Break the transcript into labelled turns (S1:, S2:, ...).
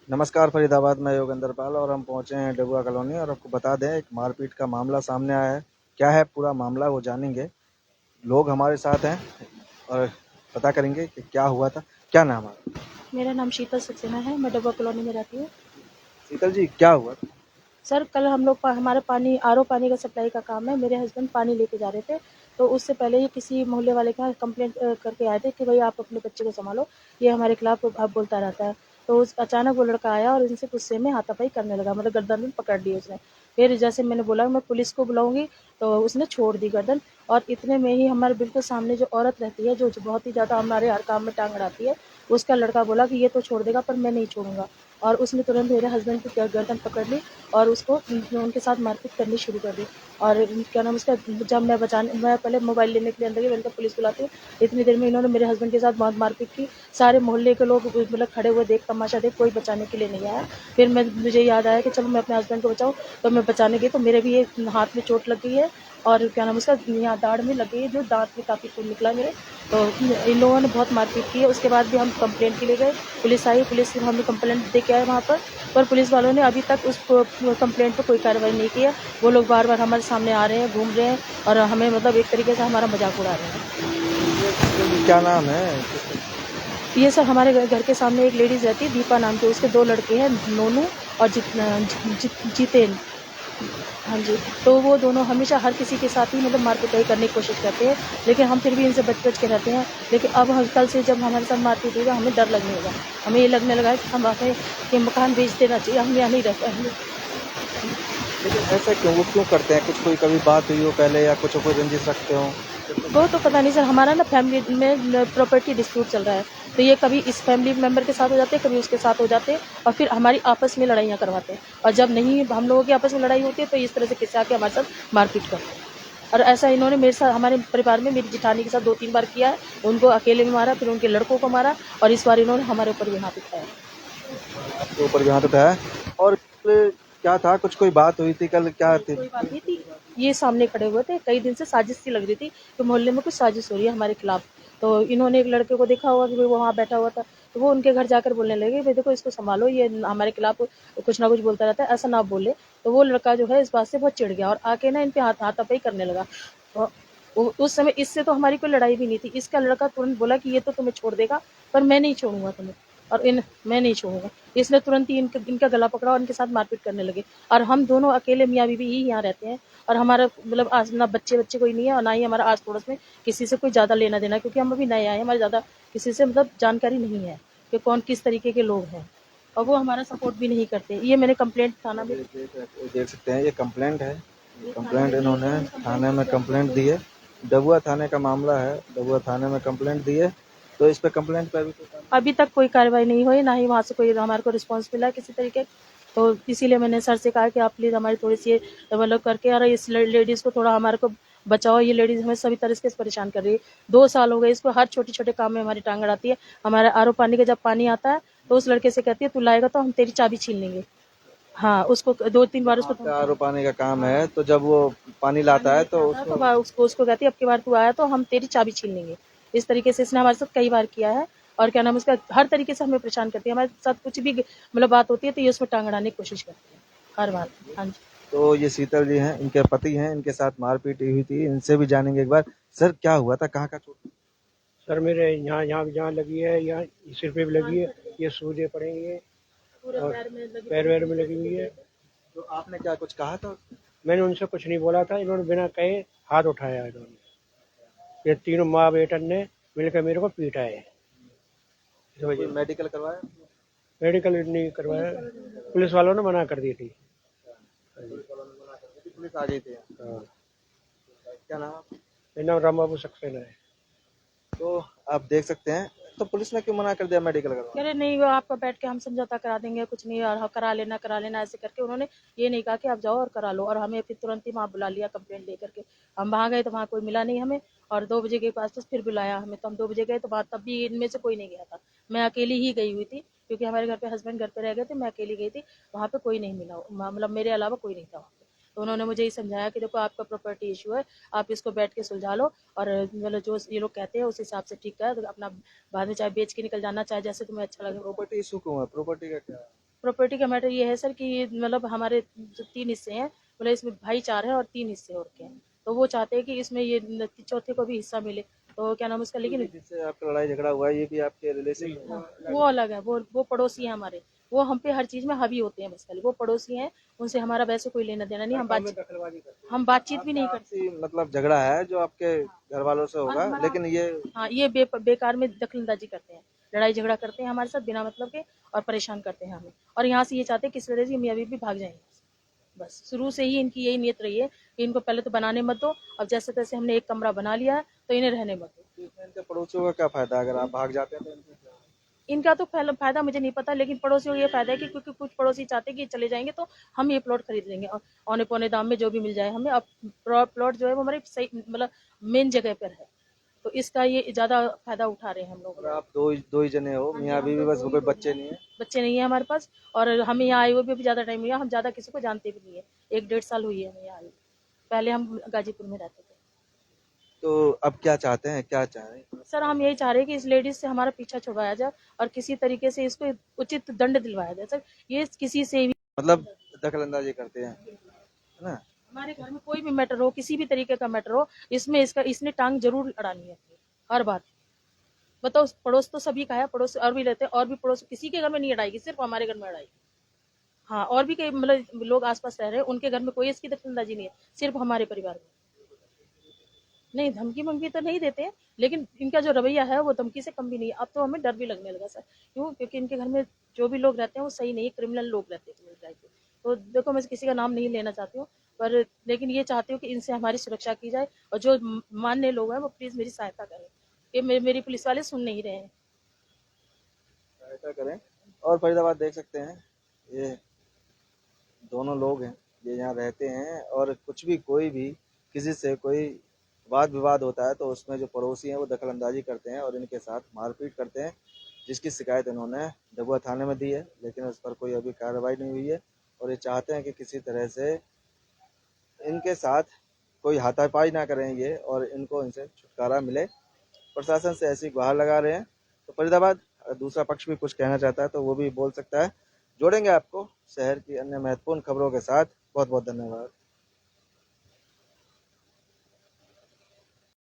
S1: नमस्कार फरीदाबाद में योगेंद्र पाल और हम पहुंचे हैं डबुआ कॉलोनी और आपको बता दें एक मारपीट का मामला सामने आया है। क्या है पूरा मामला वो जानेंगे। लोग हमारे साथ हैं और पता करेंगे कि क्या हुआ था। क्या नाम है?
S2: मेरा नाम शीतल सक्सेना है। मैं डब्बा कॉलोनी में रहती हूँ।
S1: शीतल जी क्या हुआ था?
S2: सर कल हम लोग हमारा पानी आरओ पानी का सप्लाई का काम है। मेरे हस्बैंड पानी लेके जा रहे थे, तो उससे पहले ही किसी मोहल्ले वाले के यहाँ कंप्लेंट करके आए थे कि भाई आप अपने बच्चे को संभालो, ये हमारे खिलाफ अब बोलता रहता है। तो उस अचानक वो लड़का आया और इनसे गुस्से में हाथापाई करने लगा, मतलब गर्दन में पकड़ ली उसने। फिर जैसे मैंने बोला मैं पुलिस को बुलाऊंगी, तो उसने छोड़ दी गर्दन। और इतने में ही हमारे बिल्कुल सामने जो औरत रहती है, जो बहुत ही ज़्यादा हमारे हर काम में टांग अड़ाती है, उसका लड़का बोला कि ये तो छोड़ देगा पर मैं नहीं छोड़ूंगा। और उसने तुरंत मेरे हस्बैंड की गर्दन पकड़ ली और उसको उनके साथ मारपीट करनी शुरू कर दी। और क्या नाम उसका, जब मैं पहले मोबाइल लेने के लिए अंदर गई, मैंने कहा पुलिस बुलाती हूँ। इतनी देर में इन्होंने मेरे हस्बैंड के साथ बहुत मारपीट की। सारे मोहल्ले के लोग मतलब खड़े हुए देख, तमाशा देख, कोई बचाने के लिए नहीं आया। फिर मुझे याद आया कि चलो मैं अपने हस्बैंड को बचाऊँ, तो मैं बचाने गई तो मेरे भी एक हाथ में चोट लग गई है और क्या नाम उसका यहाँ दाढ़ में लग गई है, जो दांत में काफ़ी खून निकला मेरे। तो इन लोगों ने बहुत मारपीट की है। उसके बाद भी हम कंप्लेंट के लिए गए, पुलिस आई, पुलिस हमने कंप्लेंट दे के आए वहाँ पर पुलिस वालों ने अभी तक उस कंप्लेंट पर कोई कार्रवाई नहीं की है। वो लोग बार बार हमारे सामने आ रहे हैं, घूम रहे हैं और हमें मतलब एक तरीके से हमारा मजाक उड़ा रहे हैं।
S1: ये शीतल जी क्या नाम है?
S2: ये सब हमारे घर के सामने एक लेडीज़ रहती है दीपा नाम की, उसके 2 लड़के हैं, नोनू और जितेन। हाँ जी। तो वो दोनों हमेशा हर किसी के साथ ही मतलब मार-पिटाई करने की कोशिश करते हैं, लेकिन हम फिर भी इनसे बच-बच के रहते हैं। लेकिन अब हम कल से जब हमारे साथ मारपीट होगा, हमें डर लगने लगा। हमें ये लगने लगा है कि हम हमें ये मकान बेच देना चाहिए, हम यहाँ नहीं रह पाएँगे।
S1: लेकिन ऐसा क्यों वो क्यों करते हैं? कुछ कोई कभी बात हुई हो पहले या कुछ कोई रंजिश रखते हो?
S2: वो तो पता नहीं सर, हमारा ना फैमिली में प्रॉपर्टी डिस्प्यूट चल रहा है। तो ये कभी इस फैमिली मेंबर के साथ हो जाते हैं, कभी उसके साथ हो जाते हैं और फिर हमारी आपस में लड़ाइयाँ करवाते हैं। और जब नहीं हम लोगों की आपस में लड़ाई होती है, तो इस तरह से खिंचा के हमारे साथ मारपीट करते हैं। और ऐसा इन्होंने मेरे साथ, हमारे परिवार में मेरी जेठानी के साथ 2-3 बार किया है। उनको अकेले में मारा, फिर उनके लड़कों को मारा और इस बार इन्होंने हमारे ऊपर भी हाथ उठाया।
S1: आपके ऊपर यहाँ तो है। और क्या था? कुछ कोई बात हुई थी कल? क्या
S2: नहीं,
S1: थी?
S2: कोई बात नहीं थी। ये सामने खड़े हुए थे, कई दिन से साजिश सी लग रही थी कि मोहल्ले में कुछ साजिश हो रही है हमारे खिलाफ। तो इन्होंने एक लड़के को देखा होगा कि वो वहाँ बैठा हुआ था, तो वो उनके घर जाकर बोलने लगे, भाई देखो इसको संभालो, ये हमारे खिलाफ कुछ ना कुछ बोलता रहता है, ऐसा ना बोले। तो वो लड़का जो है इस बात से बहुत चिढ़ गया और आके ना इन पे हाथापाई करने लगा। तो उस समय इससे तो हमारी कोई लड़ाई भी नहीं थी। इसका लड़का तुरंत बोला कि ये तो तुम्हें छोड़ देगा, पर मैं नहीं छोड़ूंगा तुम्हें। और मैं नहीं छोड़ूंगा। इसने तुरंत ही इनका गला पकड़ा और इनके साथ मारपीट करने लगे। और हम दोनों अकेले मियाँ बीवी ही यहाँ रहते हैं और हमारा मतलब ना बच्चे कोई नहीं है और ना ही हमारा आस पड़ोस में किसी से कोई ज़्यादा लेना देना, क्योंकि हम अभी नए आए हैं, हमारे ज़्यादा किसी से मतलब जानकारी नहीं है कि कौन किस तरीके के लोग हैं और वो हमारा सपोर्ट भी नहीं करते। ये मैंने कंप्लेंट थाना में
S1: देख सकते हैं ये कंप्लेंट है। ये
S2: थाने में
S1: कंप्लेंट
S2: दी है,
S1: इन्होंने
S2: मैंने
S1: थाने
S2: कंप्लेंट
S1: में
S2: की है
S1: कंप्लेंट
S2: पुलिस
S1: दी है। डबुआ थाने का मामला है। डबुआ थाने में कंप्लेंट दी है। तो इस पे कंप्लेंट पे अभी कोई
S2: अभी तक कोई कार्रवाई नहीं हुई, ना ही वहाँ से कोई हमारे को रिस्पॉन्स मिला है किसी तरीके। तो इसीलिए मैंने सर से कहा कि आप प्लीज़ हमारी थोड़ी-सी ये मतलब करके और इस लेडीज़ को थोड़ा हमारे को बचाओ। ये लेडीज़ हमें सभी तरह से परेशान कर रही है। 2 साल हो गए इसको, हर छोटे-छोटे काम में हमारी टाँग अड़ाती है। हमारा आरओ पानी का जब पानी आता है, तो उस लड़के से कहती है, "तू लाएगा तो हम तेरी चाबी छीन लेंगे।" हाँ, उसको 2-3 बार उसको
S1: आपका
S2: धमकी
S1: आरओ
S2: दी।
S1: पानी का काम है
S2: हाँ,
S1: तो जब वो पानी
S2: पानी
S1: लाता है
S2: लेके
S1: तो
S2: आता है तो उसको कहती है, "अब की बार तू आया तो हम तेरी चाबी छीन लेंगे।" इस तरीके से इसने हमारे साथ कई बार किया है और क्या नाम है उसका, हर तरीके से हमें परेशान करती है। हमारे साथ कुछ भी मतलब बात होती है तो ये उसमें टाँग अड़ाने की कोशिश करती है, हर बार। हाँ जी।
S1: तो ये शीतल जी हैं, इनके पति हैं, इनके साथ मारपीट हुई थी। इनसे भी जानेंगे एक बार। सर क्या हुआ था? कहाँ का चोट?
S3: सर मेरे यहाँ यहाँ जहाँ लगी है, यहाँ सिर पे भी लगी है, ये सूजे पड़े हैं ये,
S2: पूरे
S3: और
S2: पैर में लगी
S3: पैर
S2: पूरी
S3: वैर में
S2: नीचे
S3: लगी
S2: से
S3: हुई है।
S2: नीचे तक।
S1: तो आपने क्या कुछ कहा था?
S3: मैंने उनसे कुछ नहीं बोला था, इन्होंने बिना कहे हाथ उठाया। इन्होंने ये तीनों माँ बेटन ने मिलकर मेरे को पीटा है इस
S1: कोई
S3: वजह से।
S1: मेडिकल करवाया?
S3: मेडिकल नहीं करवाया, पुलिस वालों ने मना कर दी थी।
S1: पुलिस आ गई थी?
S3: हाँ,
S1: क्या नाम है?
S3: मेरा नाम राम बाबू सक्सेना है।
S1: तो आप देख सकते हैं। तो पुलिस ने क्यों मना कर दिया मेडिकल
S2: कह
S1: करवाने?
S2: रहे नहीं, वो आपका बैठ के हम समझौता करा देंगे, कुछ नहीं और करा लेना ऐसे करके उन्होंने ये नहीं कहा कि आप जाओ और करा लो। और हमें फिर तुरंत ही वहाँ बुला लिया कंप्लेंट दे करके। हम वहाँ गए तो वहाँ कोई मिला नहीं हमें और 2 बजे के पास फिर बुलाया हमें, तो हम 2 बजे गए तो वहाँ तब भी इनमें से कोई नहीं गया था। मैं अकेली ही गई हुई थी क्योंकि हमारे घर पे हस्बैंड घर पे रह गए थे, मैं अकेली गई थी। वहाँ पे कोई नहीं मिला, मतलब मेरे अलावा कोई नहीं था वहाँ पे। तो उन्होंने मुझे ये समझाया कि देखो आपका प्रॉपर्टी इशू है, आप इसको बैठ के सुलझा लो और मतलब जो ये लोग कहते हैं उस हिसाब से ठीक है, तो अपना बाद में चाहे बेच के निकल जाना, चाहे जैसे तुम्हें अच्छा लगे।
S1: प्रॉपर्टी इशू क्यों है? प्रॉपर्टी का क्या है?
S2: प्रॉपर्टी का मैटर ये है सर कि ये मतलब हमारे जो 3 हिस्से हैं, मतलब इसमें भाई 4 हैं और 3 हिस्से और के हैं, तो वो चाहते हैं कि इसमें ये चौथे को भी हिस्सा मिले, तो क्या नाम उसका, लेकिन
S1: जिससे आपका लड़ाई झगड़ा हुआ है ये भी आपके रिलेशन में है?
S2: वो अलग है, वो पड़ोसी हैं हमारे, वो हम पे हर चीज में हावी होते हैं, बस खाली वो पड़ोसी हैं, उनसे हमारा वैसे कोई लेना देना नहीं, हम बातचीत भी नहीं करते।
S1: आपसी मतलब झगड़ा है जो आपके घर वालों से होगा, लेकिन ये
S2: हाँ, ये बेकार में दखलंदाजी करते हैं, लड़ाई झगड़ा करते हैं हमारे साथ बिना मतलब के, और परेशान करते हैं हमें, और यहाँ से ये चाहते हैं किस वजह से मियाँ बीवी भाग जाएंगे। बस शुरू से ही इनकी यही नियत रही है कि इनको पहले तो बनाने मत दो, अब जैसे तैसे हमने एक कमरा बना लिया है तो इन्हें रहने मत दो।
S1: इसमें इनके पड़ोसियों का क्या फायदा है? अगर आप भाग जाते हैं तो इनका क्या?
S2: इनका तो फायदा मुझे नहीं पता, लेकिन पड़ोसियों को ये फायदा है कि क्योंकि कुछ पड़ोसी चाहते हैं कि चले जाएंगे तो हम ये प्लॉट खरीद लेंगे और औने पौने दाम में जो भी मिल जाए हमें। अब प्लॉट जो है वो हमारे सही मतलब मेन जगह पर है, तो इसका ये ज्यादा फायदा उठा रहे हैं हम लोग।
S1: और आप दो ही जने हो, मियाँ बीवी, बस कोई बच्चे नहीं है?
S2: बच्चे नहीं है हमारे पास, और हमें यहाँ आए हुए भी ज्यादा टाइम हुआ, हम ज्यादा किसी को जानते भी नहीं है, 1-1.5 साल हुई है हमें यहाँ आए, पहले हम गाजीपुर में रहते थे।
S1: तो अब क्या चाहते हैं, क्या चाह रहे हैं?
S2: सर हम यही चाह रहे हैं कि इस लेडीज से हमारा पीछा छुड़वाया जाए और किसी तरीके से इसको उचित दंड दिलवाया जाए। सर ये किसी से भी
S1: मतलब दखल-अंदाजी करते हैं, है ना?
S2: हमारे घर में कोई भी मैटर हो, किसी भी तरीके का मैटर हो, इसमें इसने टांग जरूर अड़ानी है हर बात। बताओ, पड़ोस तो सभी का है, पड़ोस और भी रहते हैं, और भी पड़ोस किसी के घर में नहीं अड़ाएगी, सिर्फ हमारे घर में अड़ाएगी। हाँ, और भी कई मतलब लोग आसपास रह रहे हैं, उनके घर में कोई इसकी दखलंदाजी नहीं है, सिर्फ हमारे परिवार में। नहीं, धमकी मंगी तो नहीं देते, लेकिन इनका जो रवैया है वो धमकी से कम भी नहीं है। अब तो हमें डर भी लगने लगा सर, क्यों? क्योंकि इनके घर में जो भी लोग रहते हैं वो सही नहीं है, क्रिमिनल लोग रहते हैं, क्रिमिनल टाइप के। तो देखो, मैं किसी का नाम नहीं लेना चाहती हूँ, पर लेकिन ये चाहती हूँ कि इनसे हमारी सुरक्षा की जाए, और जो मान्य लोग हैं वो प्लीज मेरी सहायता करें, ये मेरी पुलिस वाले सुन नहीं रहे हैं।
S1: सहायता करें। और फरीदाबाद देख सकते हैं, ये दोनों लोग हैं, ये यहाँ रहते हैं, और कुछ भी कोई भी किसी से कोई वाद विवाद होता है तो उसमें जो पड़ोसी हैं वो दखल-अंदाजी करते हैं और इनके साथ मारपीट करते हैं, जिसकी शिकायत इन्होंने डभुआ थाने में दी है, लेकिन उस पर कोई अभी कार्रवाई नहीं हुई है। और ये चाहते हैं कि किसी तरह से इनके साथ कोई हाथापाई ना करें ये, और इनको इनसे छुटकारा मिले। प्रशासन से ऐसी गुहार लगा रहे हैं। तो फरीदाबाद दूसरा पक्ष भी कुछ कहना चाहता है तो वो भी बोल सकता है। जोड़ेंगे आपको शहर की अन्य महत्वपूर्ण खबरों के साथ। बहुत बहुत धन्यवाद।